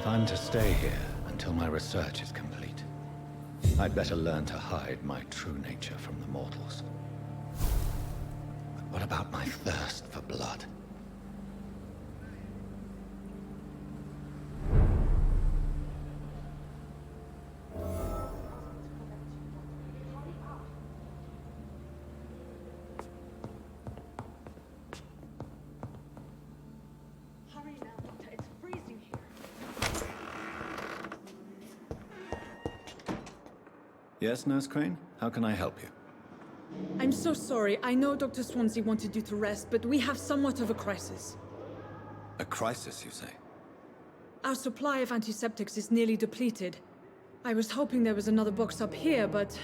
If I'm to stay here until my research is complete, I'd better learn to hide my true nature from the mortals. But what about my thirst for blood? Hurry now, Doctor. It's freezing here. Yes, Nurse Crane? How can I help you? I'm so sorry. I know Dr. Swansea wanted you to rest, but we have somewhat of a crisis. A crisis, you say? Our supply of antiseptics is nearly depleted. I was hoping there was another box up here, but...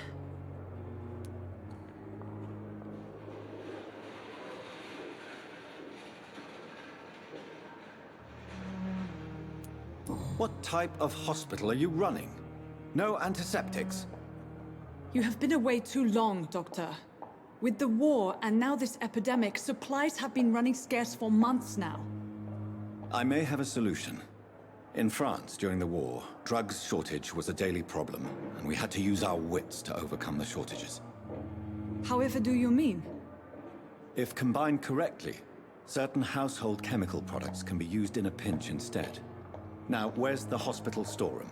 What type of hospital are you running? No antiseptics? You have been away too long, Doctor. With the war and now this epidemic, supplies have been running scarce for months now. I may have a solution. In France, during the war, drugs shortage was a daily problem, and we had to use our wits to overcome the shortages. However do you mean? If combined correctly, certain household chemical products can be used in a pinch instead. Now, where's the hospital storeroom?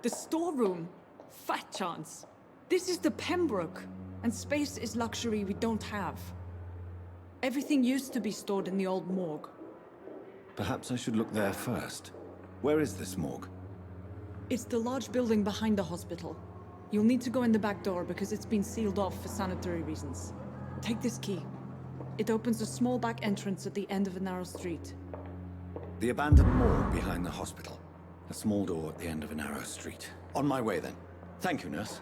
The storeroom? Fat chance. This is the Pembroke, and space is luxury we don't have. Everything used to be stored in the old morgue. Perhaps I should look there first. Where is this morgue? It's the large building behind the hospital. You'll need to go in the back door because it's been sealed off for sanitary reasons. Take this key. It opens a small back entrance at the end of a narrow street. The abandoned morgue behind the hospital. A small door at the end of a narrow street. On my way then. Thank you, nurse.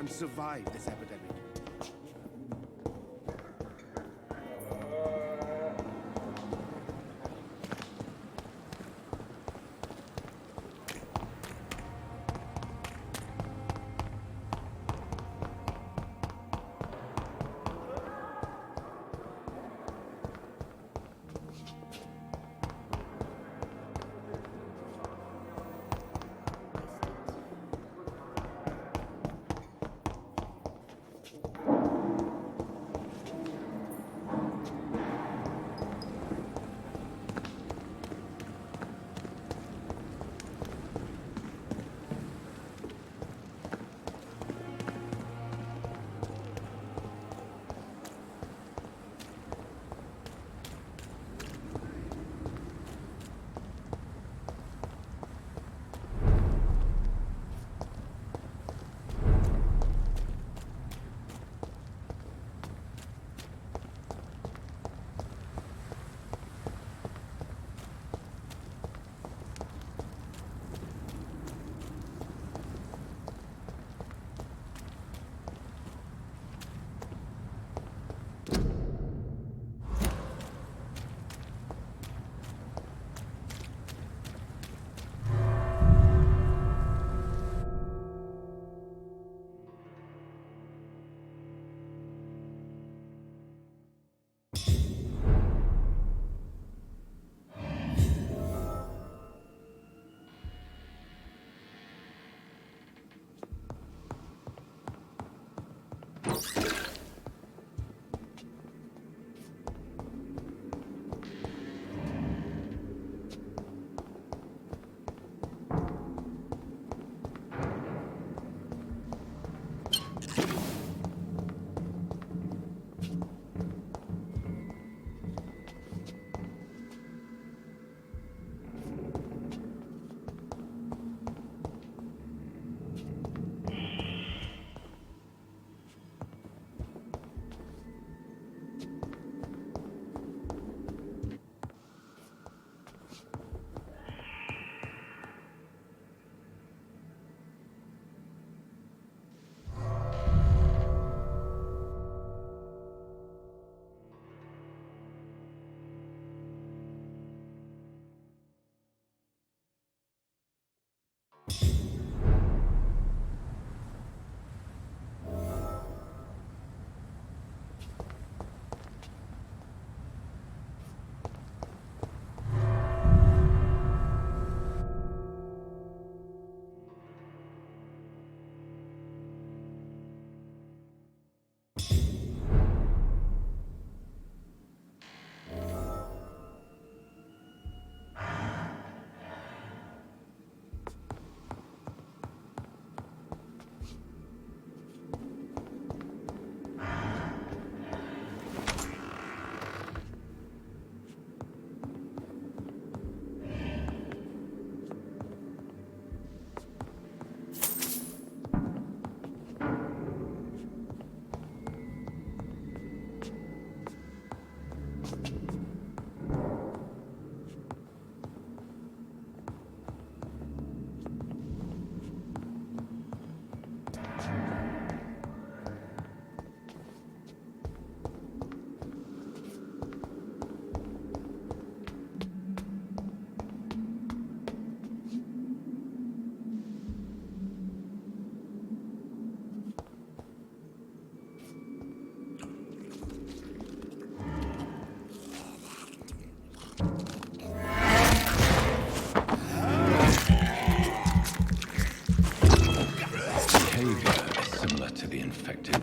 Survive this epidemic.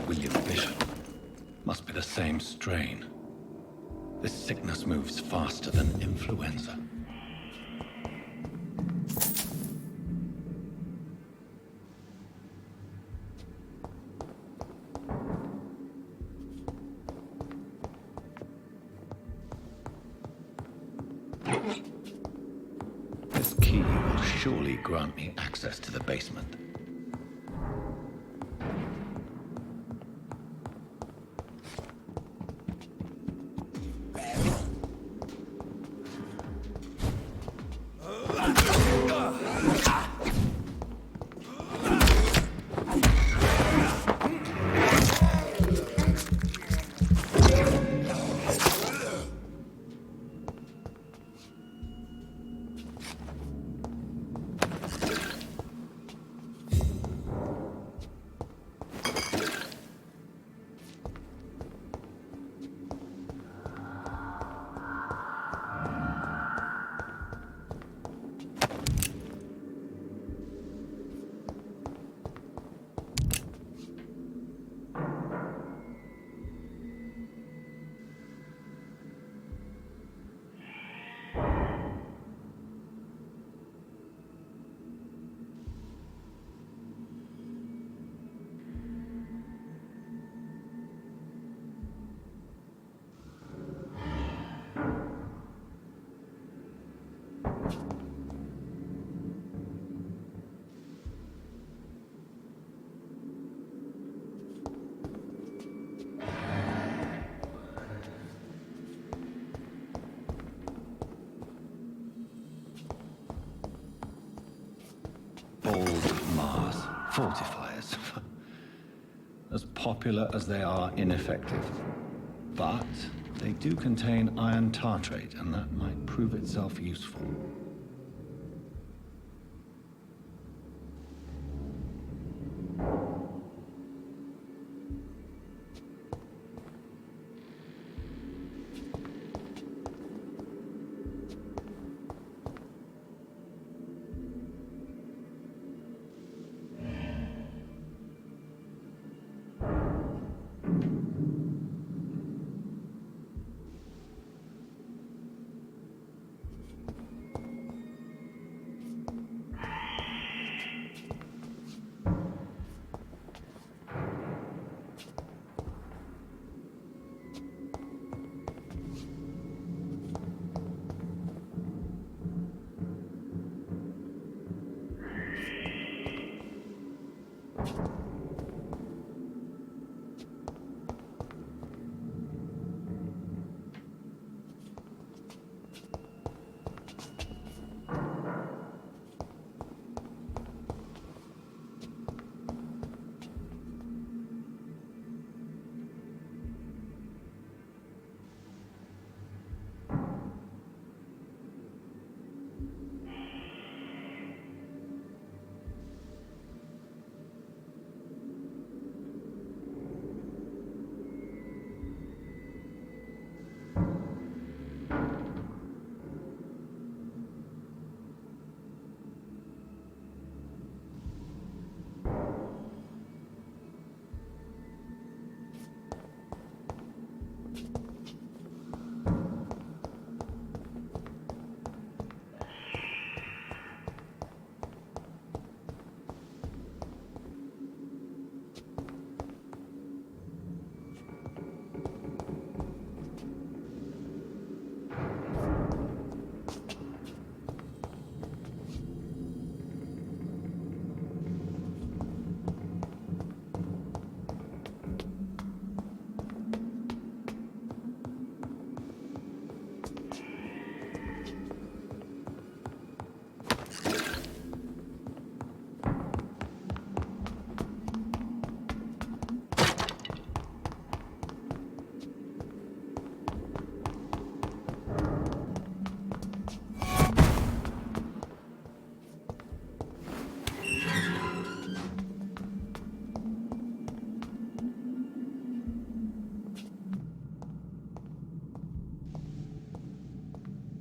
William Bishop. Must be the same strain. This sickness moves faster than influenza. This key will surely grant me access to the basement. Old Mars fortifiers. As popular as they are ineffective. But they do contain iron tartrate, and that might prove itself useful.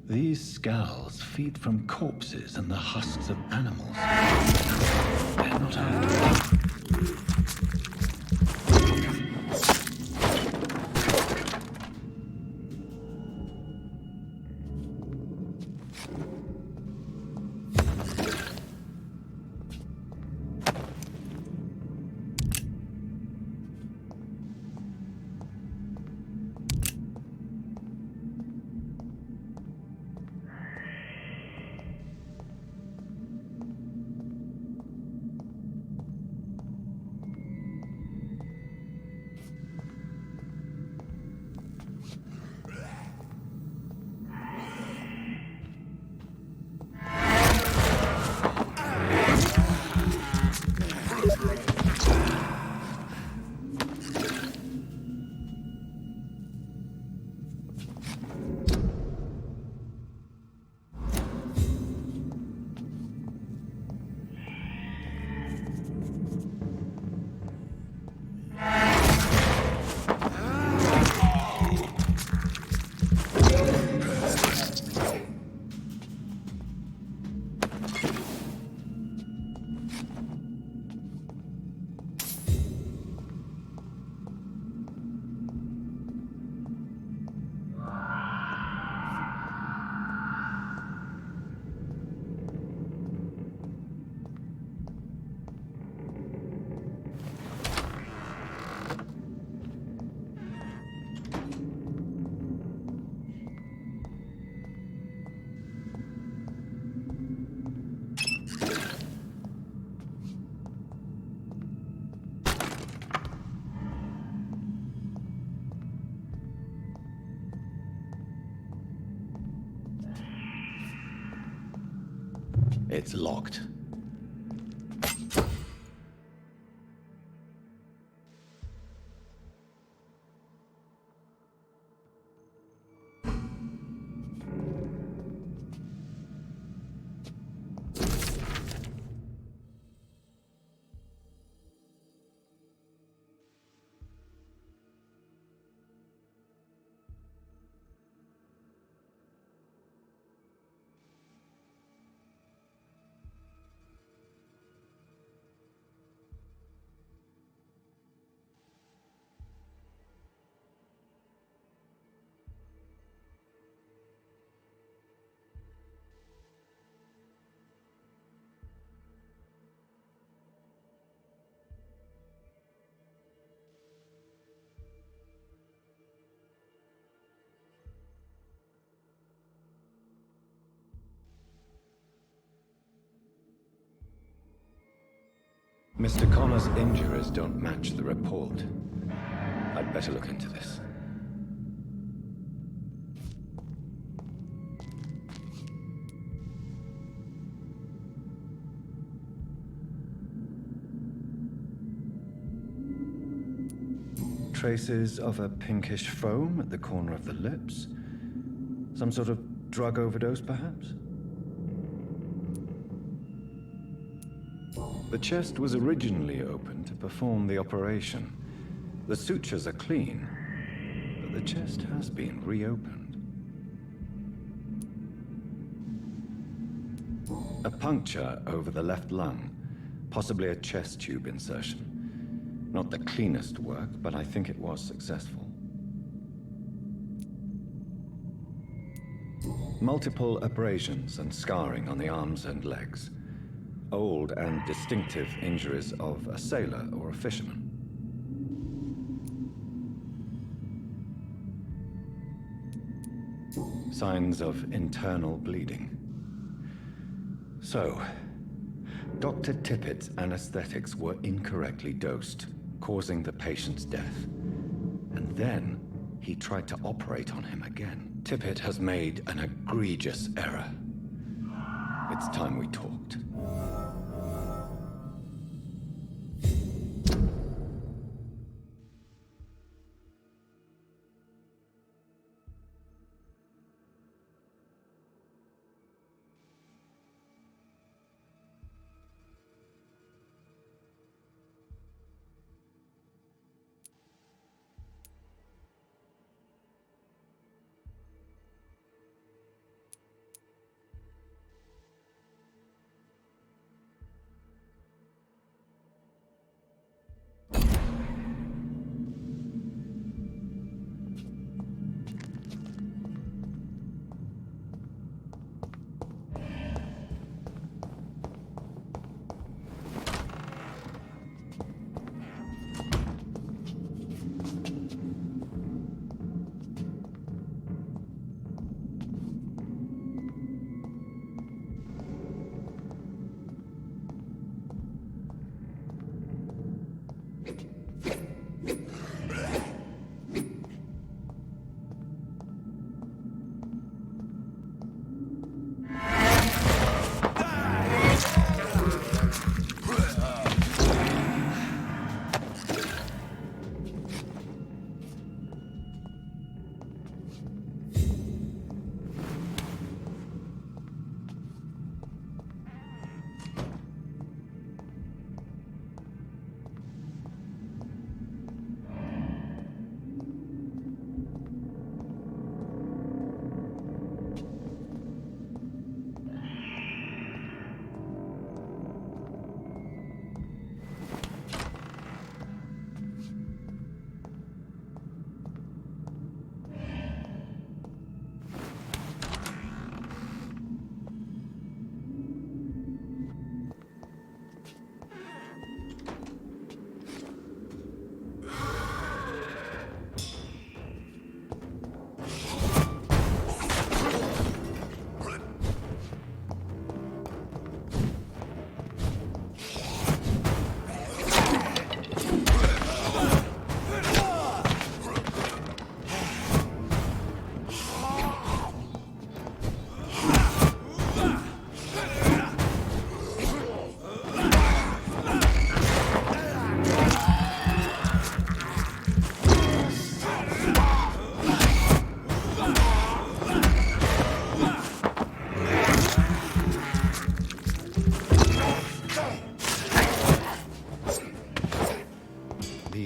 These skulls feed from corpses and the husks of animals. They're not only... It's locked. Mr. Connor's injuries don't match the report. I'd better look into this. Traces of a pinkish foam at the corner of the lips. Some sort of drug overdose, perhaps? The chest was originally open to perform the operation. The sutures are clean, but the chest has been reopened. A puncture over the left lung, possibly a chest tube insertion. Not the cleanest work, but I think it was successful. Multiple abrasions and scarring on the arms and legs. Old and distinctive injuries of a sailor or a fisherman. Signs of internal bleeding. So, Dr. Tippett's anesthetics were incorrectly dosed, causing the patient's death. And then, he tried to operate on him again. Tippett has made an egregious error. It's time we talked.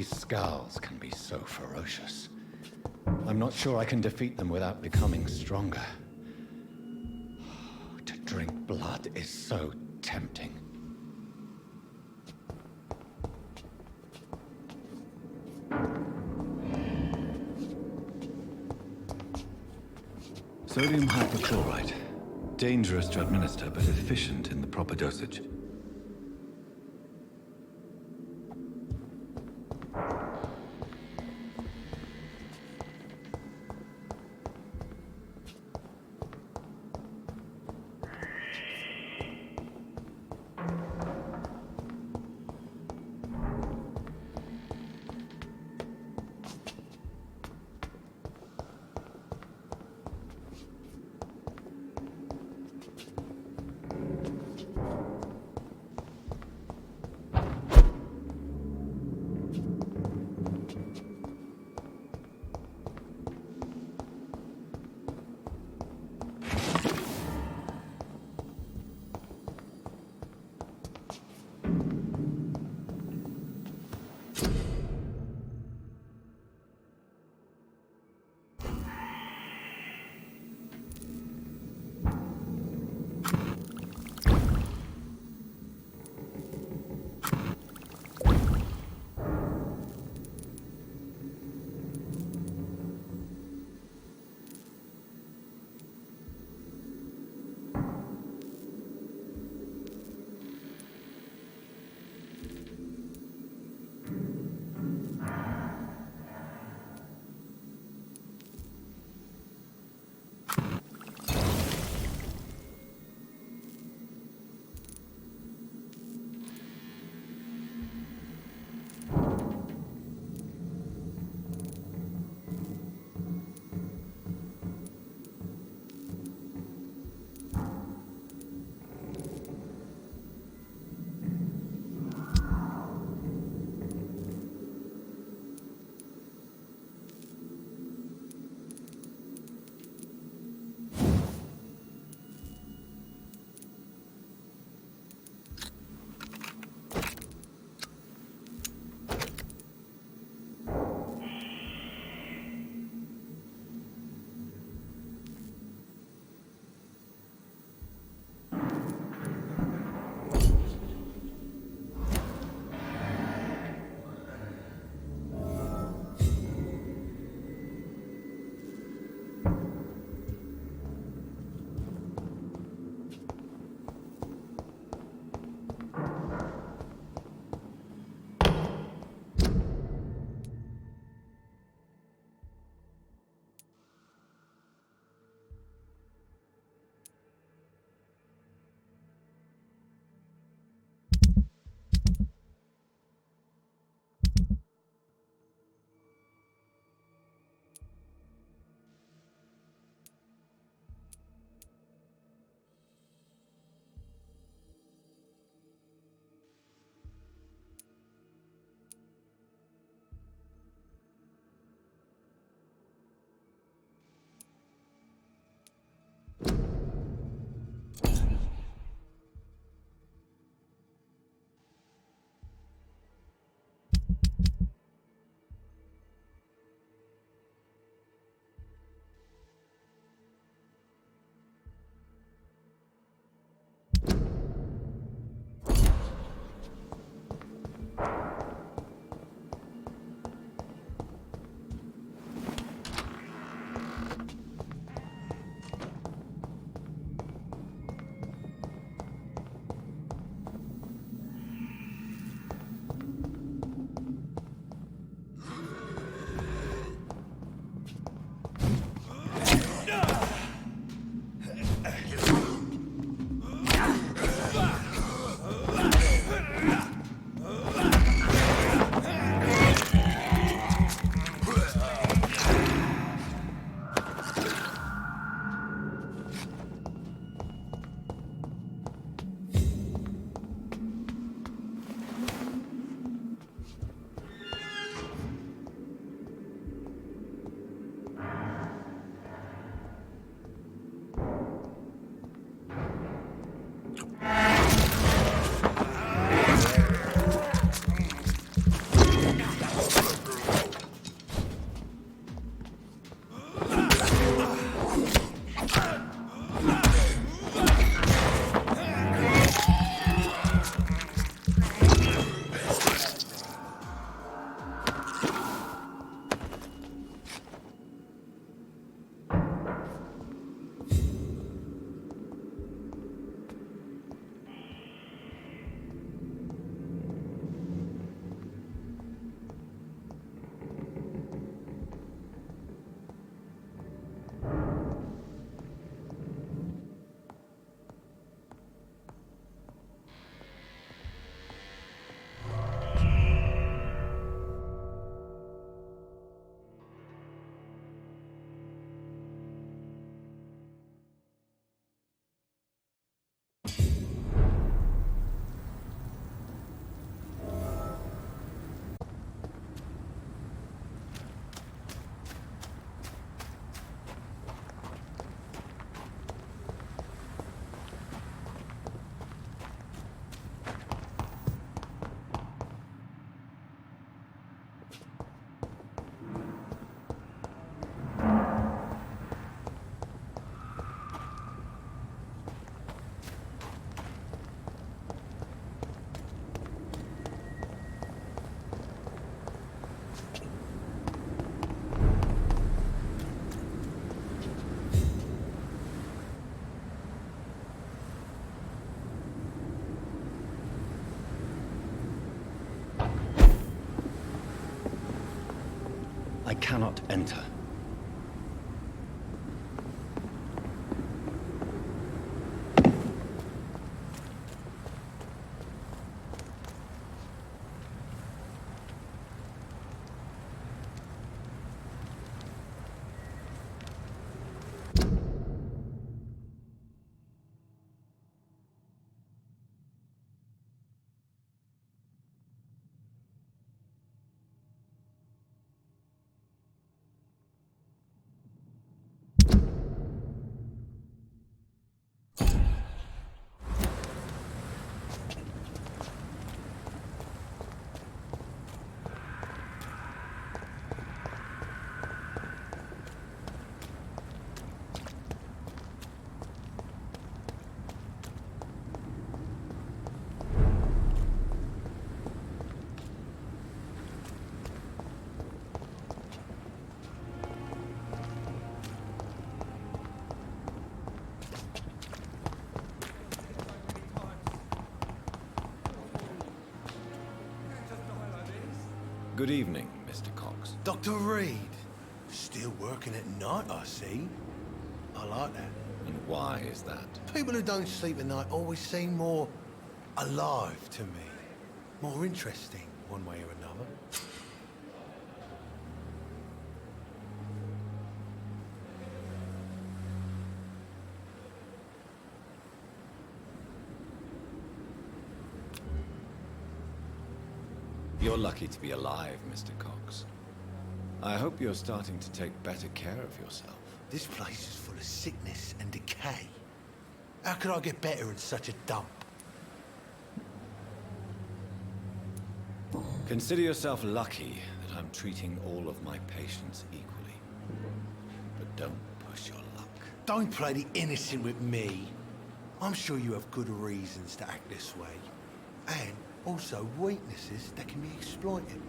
These skulls can be so ferocious. I'm not sure I can defeat them without becoming stronger. To drink blood is so tempting. Sodium hypochlorite. Dangerous to administer, but efficient in the proper dosage. I cannot enter. Good evening, Mr. Cox. Dr. Reed, still working at night, I see. I like that. And why is that? People who don't sleep at night always seem more alive to me. More interesting, one way or another. You're lucky to be alive, Mr. Cox. I hope you're starting to take better care of yourself. This place is full of sickness and decay. How could I get better in such a dump? Consider yourself lucky that I'm treating all of my patients equally. But don't push your luck. Don't play the innocent with me. I'm sure you have good reasons to act this way. And also weaknesses that can be exploited.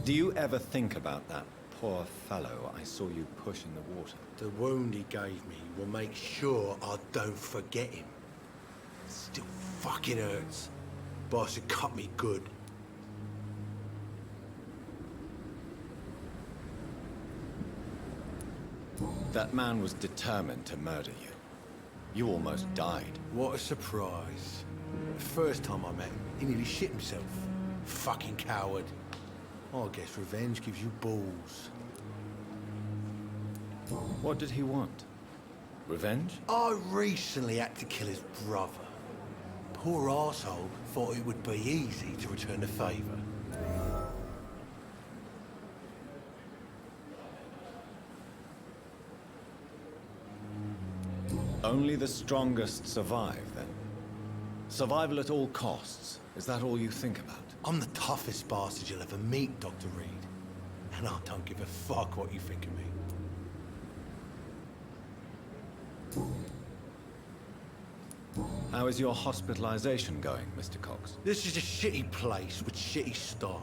Do you ever think about that poor fellow I saw you push in the water? The wound he gave me will make sure I don't forget him. It still fucking hurts. Boss had cut me good. That man was determined to murder you. You almost died. What a surprise. The first time I met him, he nearly shit himself. Fucking coward. I guess revenge gives you balls. What did he want? Revenge? I recently had to kill his brother. Poor arsehole thought it would be easy to return the favor. Only the strongest survive, then? Survival at all costs. Is that all you think about? I'm the toughest bastard you'll ever meet, Dr. Reed. And I don't give a fuck what you think of me. How is your hospitalization going, Mr. Cox? This is a shitty place with shitty staff.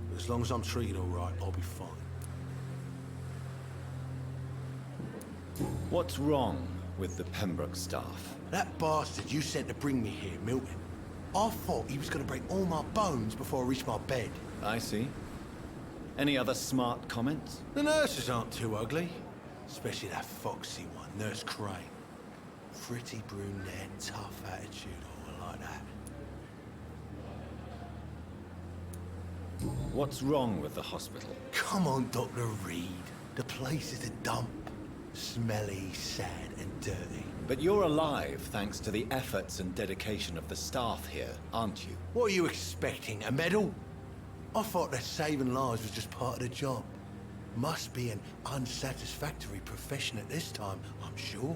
But as long as I'm treated all right, I'll be fine. What's wrong with the Pembroke staff? That bastard you sent to bring me here, Milton. I thought he was going to break all my bones before I reached my bed. I see. Any other smart comments? The nurses aren't too ugly. Especially that foxy one, Nurse Crane. Pretty brunette, tough attitude, oh, I like that. What's wrong with the hospital? Come on, Dr. Reed. The place is a dump. Smelly, sad, and dirty. But you're alive thanks to the efforts and dedication of the staff here, aren't you? What are you expecting, a medal? I thought that saving lives was just part of the job. Must be an unsatisfactory profession at this time, I'm sure.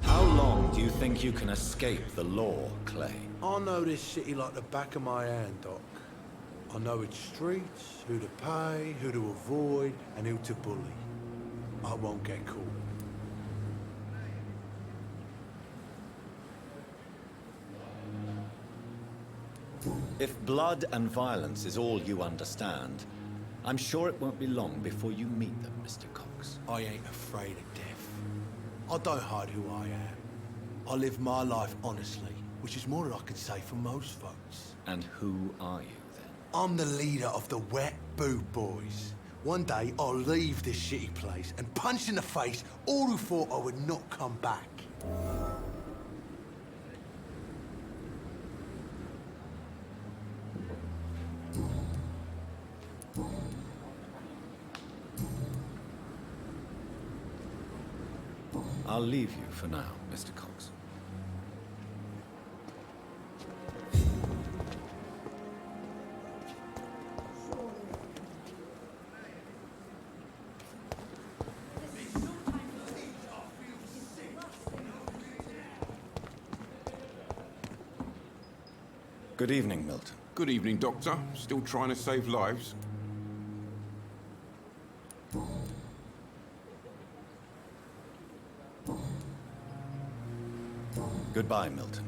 How long do you think you can escape the law, Clay? I know this city like the back of my hand, Doc. I know its streets, who to pay, who to avoid, and who to bully. I won't get caught. If blood and violence is all you understand, I'm sure it won't be long before you meet them, Mr. Cox. I ain't afraid of death. I don't hide who I am. I live my life honestly, which is more than I can say for most folks. And who are you, then? I'm the leader of the Wet Boot Boys. One day, I'll leave this shitty place and punch in the face all who thought I would not come back. I'll leave you for now, Mr. Cox. Good evening, Milton. Good evening, Doctor. Still trying to save lives? Goodbye, Milton.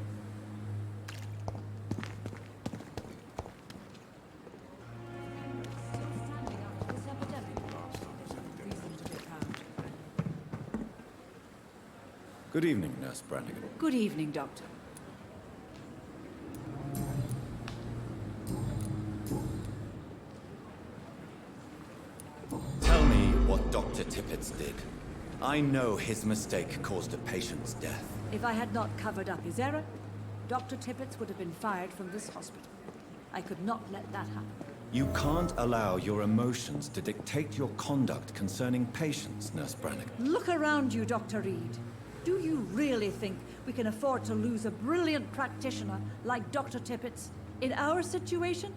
Good evening, Nurse Brannigan. Good evening, Doctor. Tell me what Dr. Tippett did. I know his mistake caused a patient's death. If I had not covered up his error, Dr. Tippett would have been fired from this hospital. I could not let that happen. You can't allow your emotions to dictate your conduct concerning patients, Nurse Brannigan. Look around you, Dr. Reed. Do you really think we can afford to lose a brilliant practitioner like Dr. Tippett's in our situation?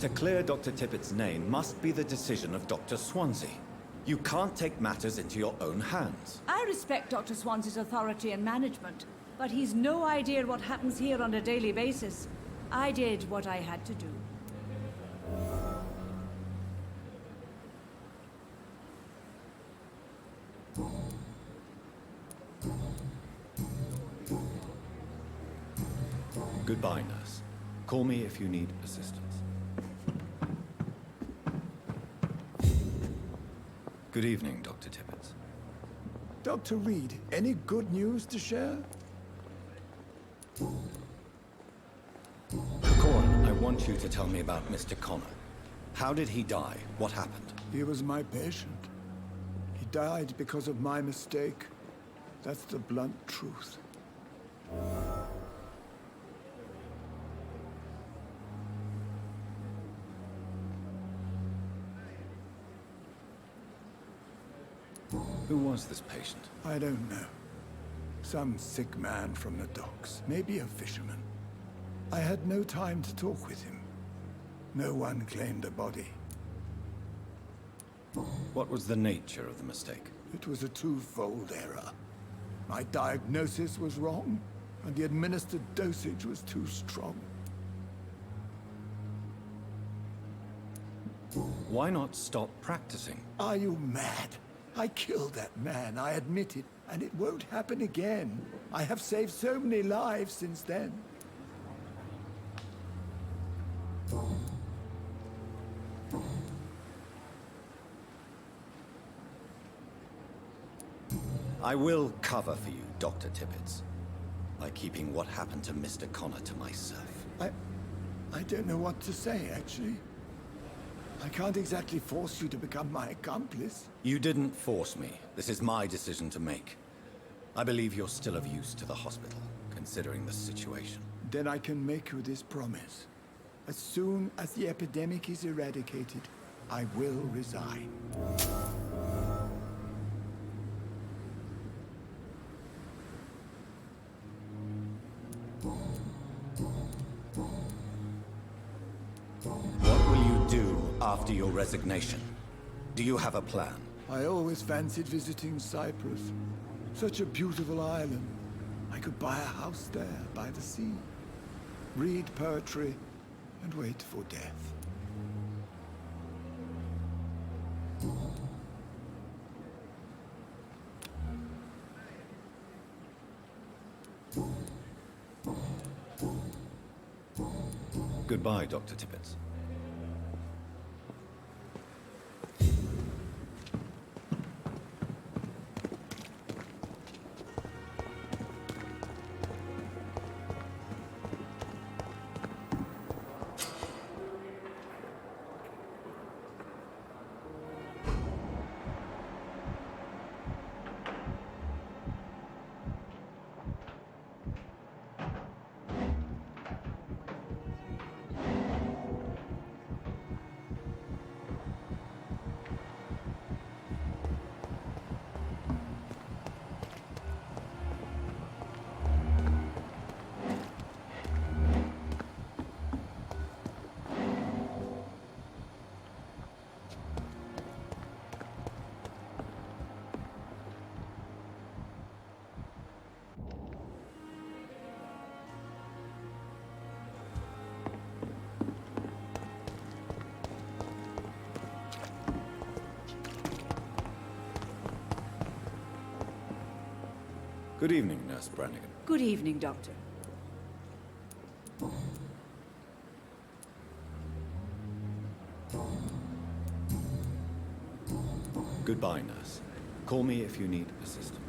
To clear Dr. Tippett's name must be the decision of Dr. Swansea. You can't take matters into your own hands. I respect Dr. Swansea's authority and management, but he's no idea what happens here on a daily basis. I did what I had to do. Goodbye, nurse. Call me if you need assistance. Good evening, Dr. Tippett. Dr. Reed, any good news to share? Corin, I want you to tell me about Mr. Connor. How did he die? What happened? He was my patient. He died because of my mistake. That's the blunt truth. Who was this patient? I don't know. Some sick man from the docks. Maybe a fisherman. I had no time to talk with him. No one claimed a body. What was the nature of the mistake? It was a twofold error. My diagnosis was wrong, and the administered dosage was too strong. Why not stop practicing? Are you mad? I killed that man, I admit it, and it won't happen again. I have saved so many lives since then. I will cover for you, Dr. Tippett, by keeping what happened to Mr. Connor to myself. I don't know what to say, actually. I can't exactly force you to become my accomplice. You didn't force me. This is my decision to make. I believe you're still of use to the hospital, considering the situation. Then I can make you this promise. As soon as the epidemic is eradicated, I will resign. What will you do after your resignation? Do you have a plan? I always fancied visiting Cyprus. Such a beautiful island. I could buy a house there by the sea, read poetry, and wait for death. Goodbye, Dr. Tippett. Good evening, Nurse Brannigan. Good evening, Doctor. Goodbye, Nurse. Call me if you need assistance.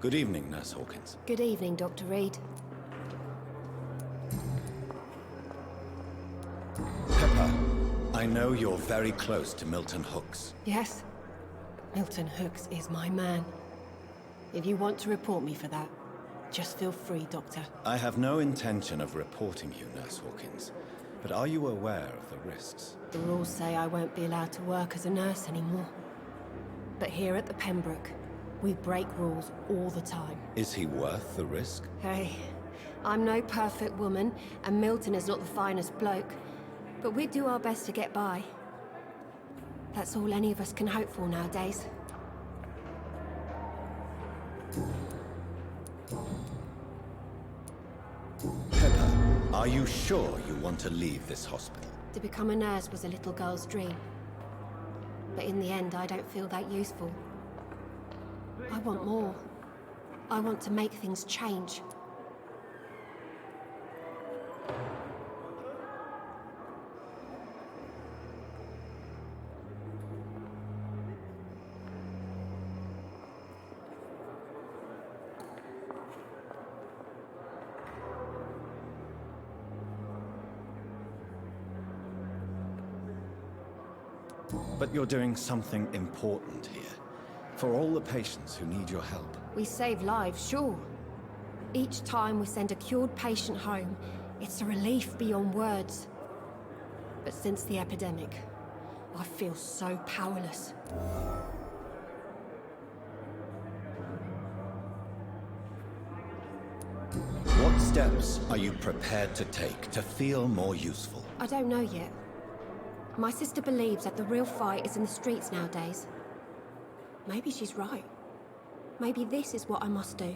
Good evening, Nurse Hawkins. Good evening, Dr. Reed. Pepper, I know you're very close to Milton Hooks. Yes? Milton Hooks is my man. If you want to report me for that, just feel free, Doctor. I have no intention of reporting you, Nurse Hawkins. But are you aware of the risks? The rules say I won't be allowed to work as a nurse anymore. But here at the Pembroke, we break rules all the time. Is he worth the risk? Hey, I'm no perfect woman, and Milton is not the finest bloke. But we do our best to get by. That's all any of us can hope for nowadays. Pepper, are you sure you want to leave this hospital? To become a nurse was a little girl's dream. But in the end, I don't feel that useful. I want more. I want to make things change. But you're doing something important here. For all the patients who need your help. We save lives, sure. Each time we send a cured patient home, it's a relief beyond words. But since the epidemic, I feel so powerless. What's steps are you prepared to take to feel more useful? I don't know yet. My sister believes that the real fight is in the streets nowadays. Maybe she's right. Maybe this is what I must do.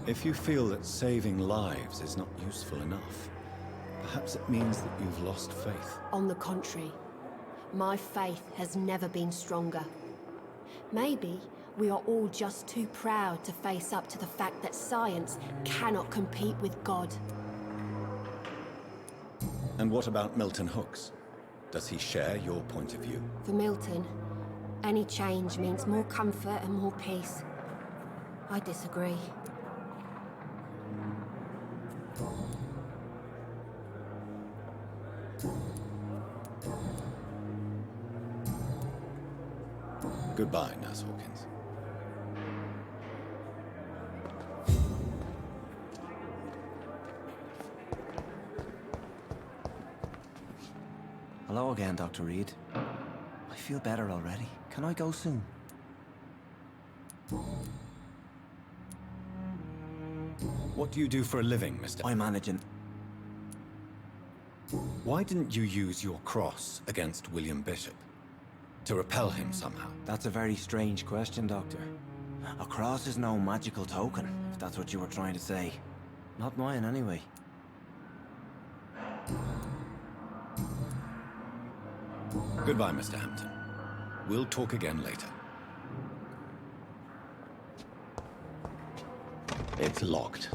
If you feel that saving lives is not useful enough, perhaps it means that you've lost faith. On the contrary, my faith has never been stronger. Maybe we are all just too proud to face up to the fact that science cannot compete with God. And what about Milton Hooks? Does he share your point of view? For Milton, any change means more comfort and more peace. I disagree. Goodbye, Nurse Hawkins. Hello again, Dr. Reed. I feel better already. Can I go soon? What do you do for a living, Mr. I manage an... Why didn't you use your cross against William Bishop? To repel him somehow? That's a very strange question, Doctor. A cross is no magical token, if that's what you were trying to say. Not mine, anyway. Goodbye, Mr. Hampton. We'll talk again later. It's locked.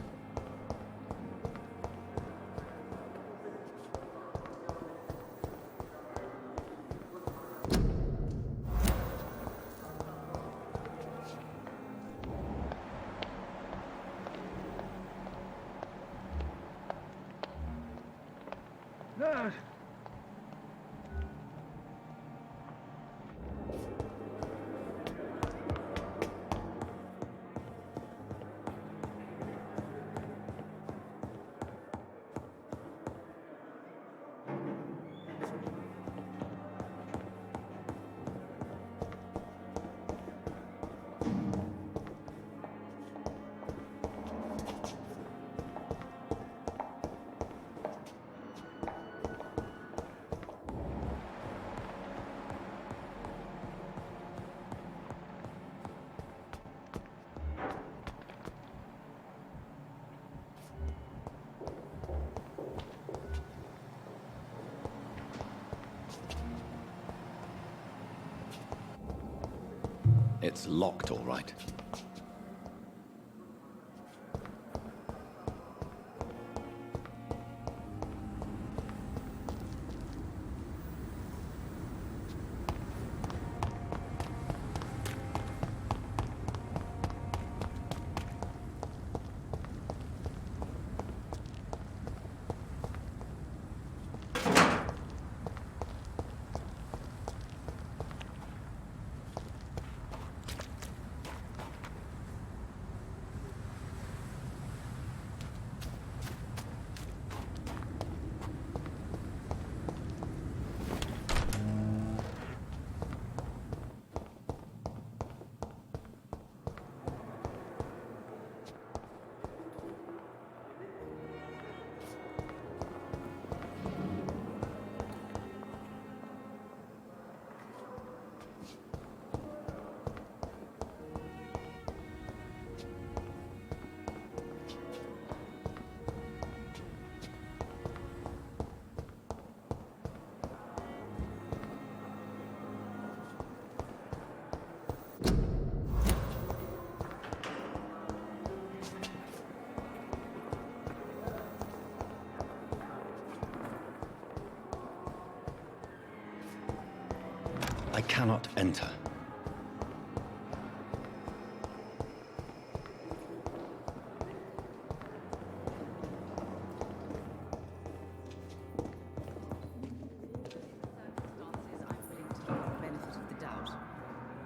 Nurse! It's locked, all right. I cannot enter.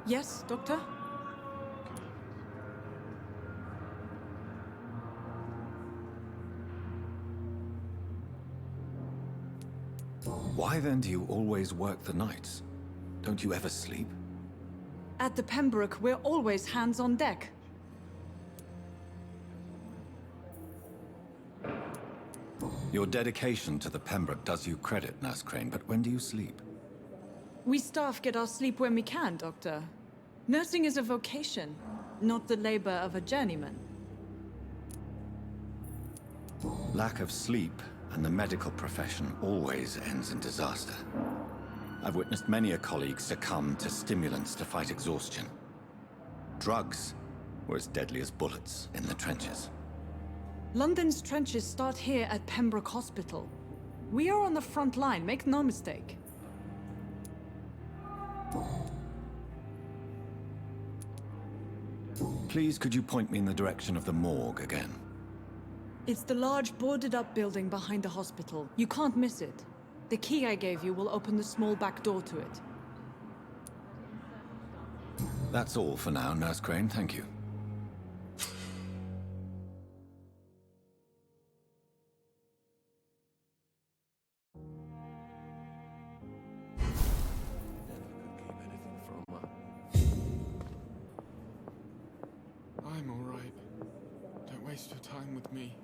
Yes, Doctor? Why Why then do you always work the nights? Don't you ever sleep? At the Pembroke, we're always hands on deck. Your dedication to the Pembroke does you credit, Nurse Crane, but when do you sleep? We staff get our sleep when we can, Doctor. Nursing is a vocation, not the labor of a journeyman. Lack of sleep and the medical profession always ends in disaster. I've witnessed many a colleague succumb to stimulants to fight exhaustion. Drugs were as deadly as bullets in the trenches. London's trenches start here at Pembroke Hospital. We are on the front line, make no mistake. Please, could you point me in the direction of the morgue again? It's the large boarded-up building behind the hospital. You can't miss it. The key I gave you will open the small back door to it. That's all for now, Nurse Crane, thank you. I'm all right. Don't waste your time with me.